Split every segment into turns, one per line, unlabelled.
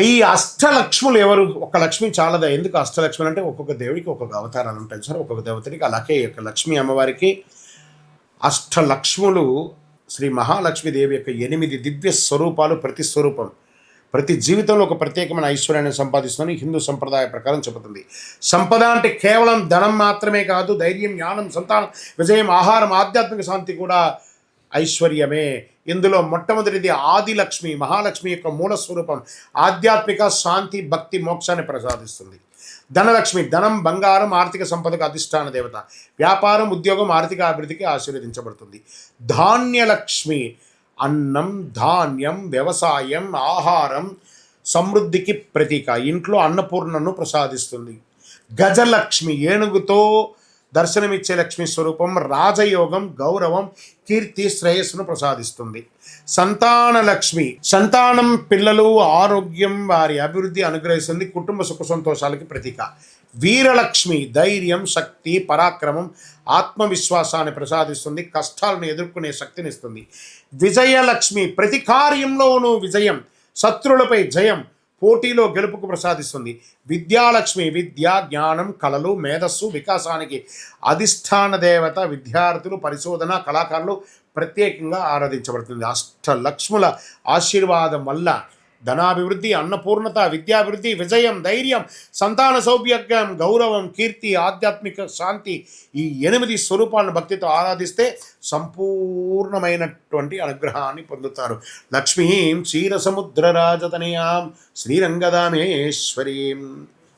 ఈ అష్టలక్ష్ములు ఎవరు? ఒక లక్ష్మి చాలదా? ఎందుకు అష్టలక్ష్ములు అంటే ఒక్కొక్క దేవుడికి ఒక్కొక్క అవతారాలు ఉంటాయి సార్, ఒక్కొక్క దేవతనికి. అలాగే యొక్క లక్ష్మీ అమ్మవారికి అష్టలక్ష్ములు శ్రీ మహాలక్ష్మీదేవి యొక్క 8 దివ్య స్వరూపాలు. ప్రతి స్వరూపం ప్రతి జీవితంలో ఒక ప్రత్యేకమైన ఐశ్వర్యాన్ని సంపాదిస్తుందని హిందూ సంప్రదాయ ప్రకారం చెబుతుంది. సంపద అంటే కేవలం ధనం మాత్రమే కాదు, ధైర్యం, జ్ఞానం, సంతానం, విజయం, ఆహారం, ఆధ్యాత్మిక శాంతి కూడా ఐశ్వర్యమే. ఇందులో మొట్టమొదటిది ఆదిలక్ష్మి, మహాలక్ష్మి యొక్క మూల స్వరూపం. ఆధ్యాత్మిక శాంతి, భక్తి, మోక్షాన్ని ప్రసాదిస్తుంది. ధనలక్ష్మి, ధనం, బంగారం, ఆర్థిక సంపదకు అధిష్టాన దేవత. వ్యాపారం, ఉద్యోగం, ఆర్థిక అభివృద్ధికి ఆశీర్వదించబడుతుంది. ధాన్యలక్ష్మి, అన్నం, ధాన్యం, వ్యవసాయం, ఆహారం, సమృద్ధికి ప్రతీక. ఇంట్లో అన్నపూర్ణను ప్రసాదిస్తుంది. గజలక్ష్మి, ఏనుగుతో దర్శనమిచ్చే లక్ష్మీ స్వరూపం. రాజయోగం, గౌరవం, కీర్తి, శ్రేయస్సును ప్రసాదిస్తుంది. సంతానలక్ష్మి, సంతానం, పిల్లలు, ఆరోగ్యం, వారి అభివృద్ధి అనుగ్రహిస్తుంది. కుటుంబ సుఖ సంతోషాలకి ప్రతీక. వీరలక్ష్మి, ధైర్యం, శక్తి, పరాక్రమం, ఆత్మవిశ్వాసాన్ని ప్రసాదిస్తుంది. కష్టాలను ఎదుర్కొనే శక్తినిస్తుంది. విజయలక్ష్మి, ప్రతి కార్యంలోనూ విజయం, శత్రువులపై జయం, పోటీలో గెలుపుకు ప్రసాదిస్తుంది. విద్యాలక్ష్మి, విద్య, జ్ఞానం, కళలు, మేధస్సు, వికాసానికి అధిష్టాన దేవత. విద్యార్థులు, పరిశోధన, కళాకారులు ప్రత్యేకంగా ఆరాధించబడుతుంది. అష్టలక్ష్ముల ఆశీర్వాదం వల్ల ధనాభివృద్ధి, అన్నపూర్ణత, విద్యాభివృద్ధి, విజయం, ధైర్యం, సంతాన సౌభాగ్యం, గౌరవం, కీర్తి, ఆధ్యాత్మిక శాంతి, ఈ 8 స్వరూపాలను భక్తితో ఆరాధిస్తే సంపూర్ణమైనటువంటి అనుగ్రహాన్ని పొందుతారు. లక్ష్మీం క్షీరసముద్ర రాజతనయాం శ్రీరంగదామేశ్వరీం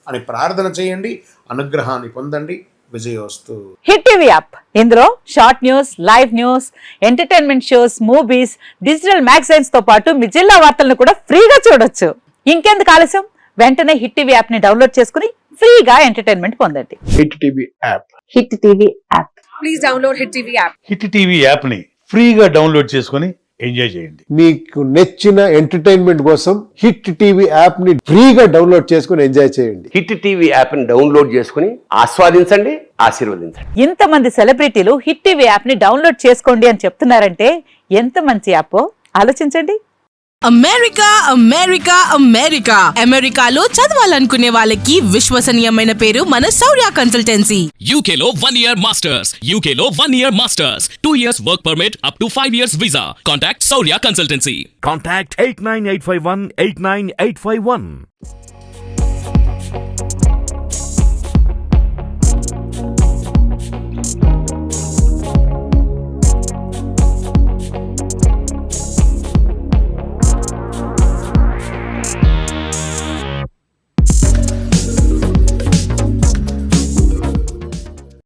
అని ప్రార్థన చేయండి, అనుగ్రహాన్ని పొందండి. విజయోస్తు.
హిట్ టీవీ యాప్, ఇందులో short news, live news, entertainment shows, movies, digital magazines తో పాటు మీ జిల్లా వార్తలను కూడా ఫ్రీగా చూడొచ్చు. ఇంకెందుకు ఆలస్యం, వెంటనే హిట్ టీవీ యాప్ ని డౌన్లోడ్ చేసుకుని ఫ్రీగా ఎంటర్టైన్మెంట్ పొందండి.
Hit TV app.
Hit TV app.
Please download hit TV app.
Hit TV app ని ఫ్రీగా డౌన్లోడ్ చేసుకుని ఎంజాయ్ చేయండి.
మీకు నచ్చిన ఎంటర్టైన్మెంట్ కోసం హిట్ టీవీ యాప్ ని ఫ్రీగా డౌన్లోడ్ చేసుకుని ఎంజాయ్ చేయండి.
హిట్ టీవీ యాప్ ని డౌన్లోడ్ చేసుకుని ఆస్వాదించండి, ఆశీర్వదించండి.
ఇంతమంది సెలబ్రిటీలు హిట్ టీవీ యాప్ ని డౌన్లోడ్ చేసుకోండి అని చెప్తున్నారంటే ఎంత మంచి యాప్ ఆలోచించండి.
అమెరికా అమెరికా అమెరికా అమెరికాలో చదవాలనుకునే వాళ్ళకి విశ్వసనీయమైన పేరు మన శౌర్య కన్సల్టెన్సీ.
UK లో 1 year masters, UK లో 1 year masters, 2 years work permit up to 5 years visa. Contact Saurya Consultancy.
Contact 89851 89851.